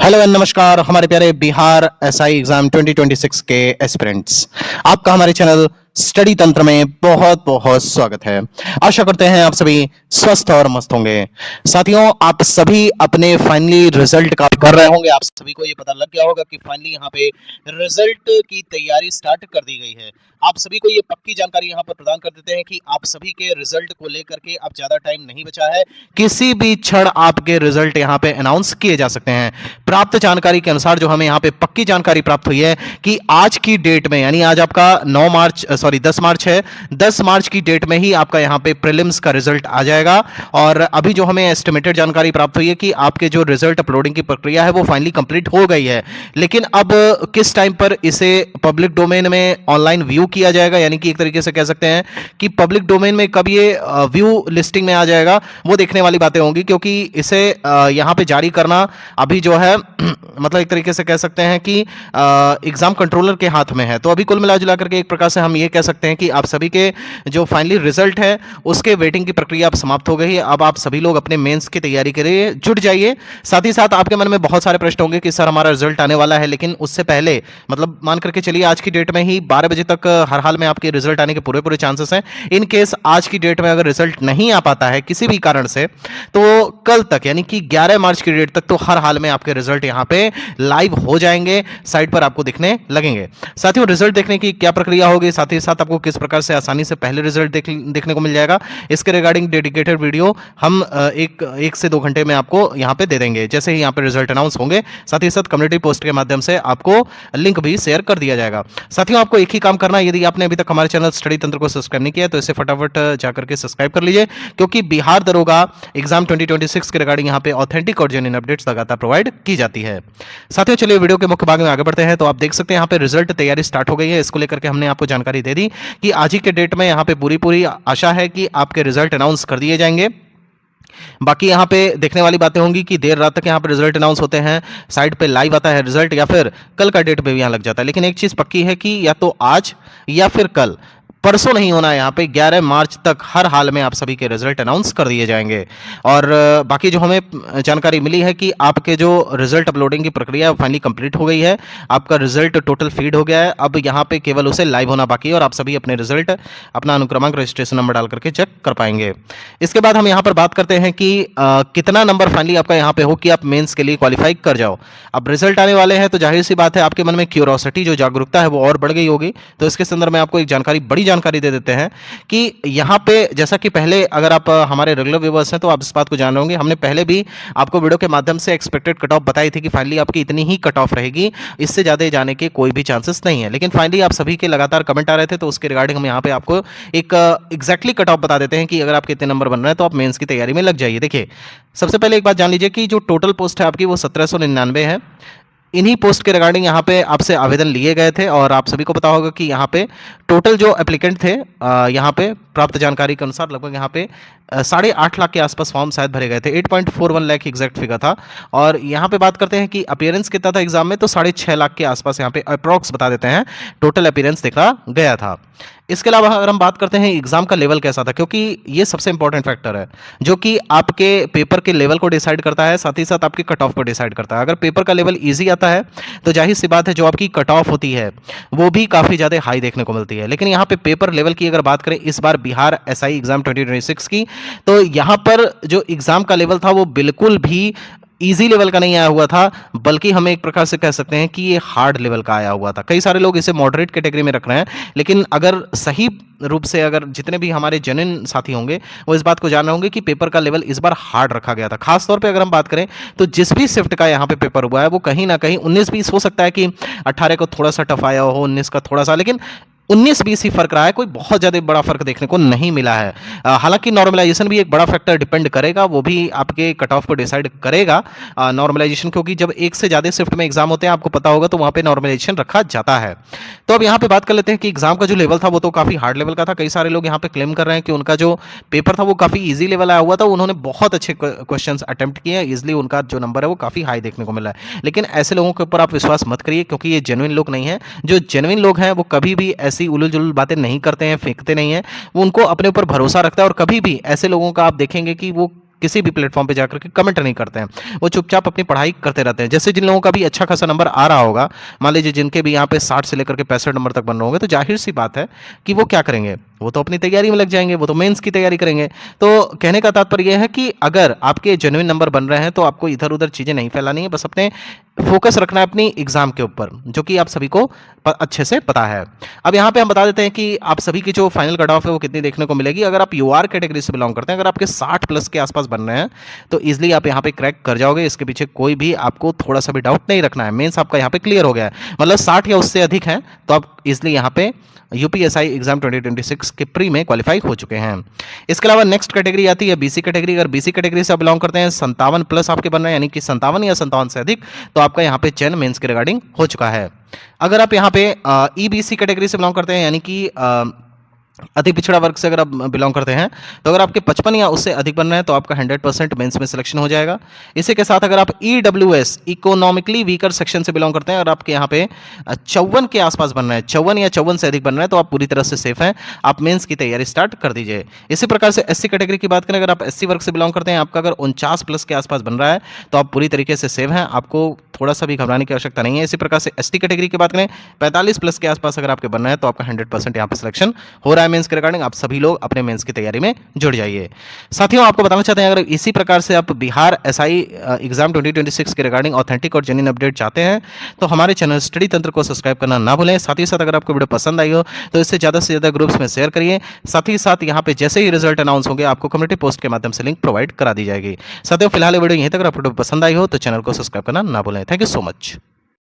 Hello and नमस्कार हमारे प्यारे बिहार एसआई एग्जाम 2026 के एस्पिरेंट्स। आपका हमारे चैनल स्टडी तंत्र में बहुत बहुत स्वागत है। आशा करते हैं आप सभी स्वस्थ और मस्त होंगे। साथियों, आप सभी अपने फाइनली रिजल्ट का कर रहे होंगे। आप सभी को ये पता लग गया होगा कि फाइनली यहाँ पे रिजल्ट की तैयारी स्टार्ट कर दी गई है। आप सभी को ये पक्की जानकारी यहाँ पर प्रदान कर देते हैं कि आप सभी के रिजल्ट को लेकर के अब ज्यादा टाइम नहीं बचा है। किसी भी क्षण आपके रिजल्ट यहाँ पे अनाउंस किए जा सकते हैं। प्राप्त जानकारी के अनुसार जो हमें यहाँ पे पक्की जानकारी प्राप्त हुई है कि आज की डेट में, यानी आज आपका 10 मार्च है, 10 मार्च की डेट में ही आपका यहाँ पे प्रीलिम्स का रिजल्ट आ जाएगा। और अभी जो हमें एस्टिमेटेड जानकारी प्राप्त हुई है कि आपके जो रिजल्ट अपलोडिंग की प्रक्रिया है वो फाइनली कंप्लीट हो गई है। लेकिन अब किस टाइम पर इसे पब्लिक डोमेन में ऑनलाइन व्यू किया जाएगा, यानी कि एक तरीके से कह सकते हैं कि पब्लिक डोमेन में कब ये व्यू लिस्टिंग में आ जाएगा, वो देखने वाली बातें होंगी। क्योंकि इसे यहाँ पे जारी करना अभी जो है मतलब एक तरीके से कह सकते हैं कि एग्जाम कंट्रोलर के हाथ में है। तो अभी कुल मिला जुला करके एक प्रकार से हम ये कह सकते हैं कि आप सभी के जो फाइनली रिजल्ट है उसके वेटिंग की प्रक्रिया अब समाप्त हो गई है। अब आप सभी लोग अपने मेंस की तैयारी के लिए जुट जाइए। साथ ही साथ आपके मन में बहुत सारे प्रश्न होंगे कि सर हमारा रिजल्ट आने वाला है, लेकिन उससे पहले मतलब मान करके चलिए आज की डेट में ही 12 बजे तक हर हाल में आपके रिजल्ट आने के पूरे पूरे चांसेस हैं। इन केस आज की डेट में अगर रिजल्ट नहीं आ पाता है किसी भी कारण से, तो कल तक यानी कि 11 मार्च की डेट तक तो हर हाल में आपके रिजल्ट यहाँ पे लाइव हो जाएंगे, साइट पर आपको दिखने लगेंगे। साथियों, रिजल्ट देखने की क्या प्रक्रिया होगी, साथ ही साथ आपको किस प्रकार से आसानी से पहले रिजल्ट देखने को मिल जाएगा, इसके रिगार्डिंग डेडिकेटेड वीडियो हम एक से 2 घंटे में आपको यहाँ पे दे देंगे जैसे ही यहाँ पे रिजल्ट अनाउंस होंगे। साथ ही साथ कम्युनिटी पोस्ट के माध्यम से आपको लिंक भी शेयर कर दिया जाएगा। साथियों, आपको एक ही काम करना है, यदि आपने अभी तक हमारे चैनल स्टडी तंत्र को सब्सक्राइब नहीं किया तो इसे फटाफट जाकर के सब्सक्राइब कर लीजिए, क्योंकि बिहार दरोगा एग्जाम 2026 के रिगार्डिंग यहाँ पे ऑथेंटिक और जेन्युइन अपडेट्स लगातार प्रोवाइड की जाती है। साथियों, चलिए वीडियो के मुख्य भाग में आगे बढ़ते हैं। तो आप देख सकते हैं यहाँ पे रिजल्ट तैयारी स्टार्ट हो गई है। इसको लेकर के हमने आपको जानकारी दे दी कि आज ही के डेट में यहाँ पे पूरी आशा है कि आपके रिजल्ट अनाउंस कर दिए जाएंगे। बाकी यहाँ पे देखने वाली बातें होंगी कि देर रात तक यहाँ पे रिजल्ट अनाउंस होते हैं, साइट पे लाइव आता है रिजल्ट, या फिर कल का डेट पे भी यहाँ लग जाता है। लेकिन एक चीज पक्की है कि या तो आज या फिर कल, परसों नहीं होना है। यहाँ पे 11 मार्च तक हर हाल में आप सभी के रिजल्ट अनाउंस कर दिए जाएंगे। और बाकी जो हमें जानकारी मिली है कि आपके जो रिजल्ट अपलोडिंग की प्रक्रिया फाइनली कंप्लीट हो गई है, आपका रिजल्ट टोटल फीड हो गया है। अब यहाँ पे केवल उसे लाइव होना बाकी है और आप सभी अपने रिजल्ट अपना अनुक्रमांक रजिस्ट्रेशन नंबर डाल करके चेक कर पाएंगे। इसके बाद हम यहाँ पर बात करते हैं कि कितना नंबर फाइनली आपका यहाँ पे हो कि आप मेंस के लिए क्वालिफाई कर जाओ। अब रिजल्ट आने वाले हैं तो जाहिर सी बात है आपके मन में क्यूरोसिटी, जो जागरूकता है वो और बढ़ गई होगी। तो इसके संदर्भ में आपको एक बड़ी जानकारी दे देते हैं कि यहाँ पे जैसा कि पहले अगर आप हमारे रेगुलर व्यूअर्स हैं तो आप इस बात को जान रहे होंगे, हमने पहले भी आपको वीडियो के माध्यम से एक्सपेक्टेड कट ऑफ बताई थी कि फाइनली आपकी इतनी ही कट ऑफ रहेगी, इससे ज़्यादा जाने के कोई भी चांसेस नहीं है। लेकिन फाइनली आप सभी के लगातार कमेंट आ रहे थे तो उसके रिगार्डिंग हम यहाँ पे आपको एक एग्जैक्टली कट ऑफ बता देते हैं कि अगर आपके इतने नंबर बन रहे हैं तो आप मेंस की तैयारी में लग जाइए। देखिए, सबसे पहले एक बात जान लीजिए कि जो टोटल पोस्ट है आपकी वो 1799 है। इन्हीं पोस्ट के रिगार्डिंग यहाँ पे आपसे आवेदन लिए गए थे और आप सभी को पता होगा कि यहाँ पे टोटल जो एप्लीकेंट थे यहाँ पे प्राप्त जानकारी के अनुसार लगभग यहाँ पे 8.5 लाख के आसपास फॉर्म शायद भरे गए थे। 8.41 लाख एग्जैक्ट फिगर था। और यहाँ पे बात करते हैं कि अपीयरेंस कितना था एग्जाम में, तो 6.5 लाख के आसपास यहाँ पे अप्रॉक्स बता देते हैं टोटल अपीयरेंस देखा गया था। इसके अलावा अगर हम बात करते हैं एग्जाम का लेवल कैसा था, क्योंकि ये सबसे इंपॉर्टेंट फैक्टर है जो कि आपके पेपर के लेवल को डिसाइड करता है, साथ ही साथ आपके कट ऑफ को डिसाइड करता है। अगर पेपर का लेवल ईजी आता है तो जाहिर सी बात है जो आपकी कट ऑफ होती है वो भी काफ़ी ज़्यादा हाई देखने को मिलती है। लेकिन यहाँ पे पेपर लेवल की अगर बात करें इस बार बिहार एसआई एग्जाम 2026 की, तो यहाँ पर जो एग्जाम का लेवल था वो बिल्कुल भी इजी लेवल का नहीं आया हुआ था, बल्कि हमें एक प्रकार से कह सकते हैं कि ये हार्ड लेवल का आया हुआ था। कई सारे लोग इसे मॉडरेट कैटेगरी में रख रहे हैं, लेकिन अगर सही रूप से अगर जितने भी हमारे जेन्युइन साथी होंगे वो इस बात को जान रहे होंगे कि पेपर का लेवल इस बार हार्ड रखा गया था। खास तौर पे अगर हम बात करें तो जिस भी शिफ्ट का यहाँ पे पेपर हुआ है वो कहीं ना कहीं 19-20 हो सकता है कि 18 को थोड़ा सा टफ आया हो, 19 का थोड़ा सा, लेकिन 19-20 ही फर्क रहा है, कोई बहुत ज़्यादा बड़ा फर्क देखने को नहीं मिला है। हालांकि नॉर्मलाइजेशन भी एक बड़ा फैक्टर डिपेंड करेगा, वो भी आपके कट ऑफ को डिसाइड करेगा नॉर्मलाइजेशन, क्योंकि जब एक से ज़्यादा शिफ्ट में एग्जाम होते हैं आपको पता होगा तो वहाँ पे नॉर्मलाइजेशन रखा जाता है। तो अब यहाँ पे बात कर लेते हैं कि एग्जाम का जो लेवल था वो तो काफ़ी हार्ड लेवल का था। कई सारे लोग यहाँ पे क्लेम कर रहे हैं कि उनका जो पेपर था वो काफ़ी ईजी लेवल आया हुआ था, उन्होंने बहुत अच्छे क्वेश्चन अटेम्प्ट किए हैं, ईजिली उनका जो नंबर है वो काफ़ी हाई देखने को मिला है। लेकिन ऐसे लोगों के ऊपर आप विश्वास मत करिए, क्योंकि ये जेन्युइन लोग नहीं है। जो जेन्युइन लोग हैं वो कभी भी ऐसी उलझ जुलझ बातें नहीं करते हैं, फेंकते नहीं हैं, वो उनको अपने ऊपर भरोसा रखता है। और कभी भी ऐसे लोगों का आप देखेंगे कि वो किसी भी प्लेटफॉर्म पे जाकर के कमेंट नहीं करते हैं, वो चुपचाप अपनी पढ़ाई करते रहते हैं। जैसे जिन लोगों का भी अच्छा खासा नंबर आ रहा होगा, मान लीजिए जिनके भी यहाँ पे 60 से लेकर के 65 नंबर तक बन रहे होंगे, तो जाहिर सी बात है कि वो क्या करेंगे, वो तो अपनी तैयारी में लग जाएंगे, वो तो मेंस की तैयारी करेंगे। तो कहने का तात्पर्य यह है कि अगर आपके जेन्युइन नंबर बन रहे हैं तो आपको इधर उधर चीजें नहीं फैलानी है, बस अपने फोकस रखना है अपनी एग्जाम के ऊपर, जो कि आप सभी को अच्छे से पता है। अब यहाँ पे हम बता देते हैं कि आप सभी की जो फाइनल कट ऑफ है वो कितनी देखने को मिलेगी। अगर आप यूआर कैटेगरी से बिलोंग करते हैं, अगर आपके 60 प्लस के आसपास बन रहे हैं, तो इजिली आप यहाँ पे क्रैक कर जाओगे। इसके पीछे कोई भी आपको थोड़ा सा भी डाउट नहीं रखना है। मेंस आपका यहाँ पे क्लियर हो गया है, मतलब 60 या उससे अधिक है तो आप इजिली यहाँ पे यूपीएसआई एग्जाम 2026 के प्री में क्वालिफाई हो चुके हैं। इसके अलावा नेक्स्ट कैटेगरी आती है बीसी कैटेगरी। अगर बीसी कैटेगरी से आप बिलोंग करते हैं, 57 प्लस आपके बन रहे हैं, यानी कि 57 या 57 से अधिक, तो आपका यहाँ पे चयन मेंस के रिगार्डिंग हो चुका है। अगर आप यहाँ पे ईबीसी कैटेगरी से बिलोंग करते हैं, यानी कि अति पिछड़ा वर्ग से अगर आप बिलोंग करते हैं, तो अगर आपके 55 या उससे अधिक बन रहे हैं तो आपका 100% मेंस में सिलेक्शन हो जाएगा। इसी के साथ अगर आप ईडब्ल्यूएस इकोनॉमिकली वीकर सेक्शन से बिलोंग करते हैं और आपके यहाँ पे 54 के आसपास बन रहे हैं, 54 या 54 से अधिक बन रहे हैं, तो आप पूरी तरह से सेफ हैं, आप मेंस की तैयारी स्टार्ट कर दीजिए। इसी प्रकार से एससी कैटेगरी की बात करें, अगर आप एससी वर्ग से बिलोंग करते हैं, आपका अगर 49 प्लस के आसपास बन रहा है तो आप पूरी तरीके से सेफ हैं, आपको थोड़ा सा भी घबराने की आवश्यकता नहीं है। इसी प्रकार से एसटी कैटेगरी की बात करें, 45 प्लस के आसपास अगर आपके बन रहे हैं तो आपका 100% यहाँ पे सिलेक्शन हो रहा है मेंस के रिगार्डिंग। आप सभी लोग अपने मेंस की तैयारी में जुड़ जाइए। साथियों, आपको बताना चाहते हैं, अगर इसी प्रकार से आप बिहार एसआई एग्जाम 2026 के रिगार्डिंग ऑथेंटिक और जेन्युइन अपडेट चाहते हैं तो हमारे चैनल स्टडी तंत्र को सब्सक्राइब करना ना भूलें। साथ ही साथ अगर आपको वीडियो पसंद आई हो तो इससे ज़्यादा से ज़्यादा ग्रुप्स में शेयर करिए। साथ ही साथ यहाँ पे जैसे ही रिजल्ट अनाउंस होंगे आपको कम्युनिटी पोस्ट के माध्यम से लिंक प्रोवाइड करा दी जाएगी। साथियों, फिलहाल वीडियो यहीं तक। अगर आपको पसंद आई हो तो चैनल को सब्सक्राइब करना ना भूलें। Thank you so much.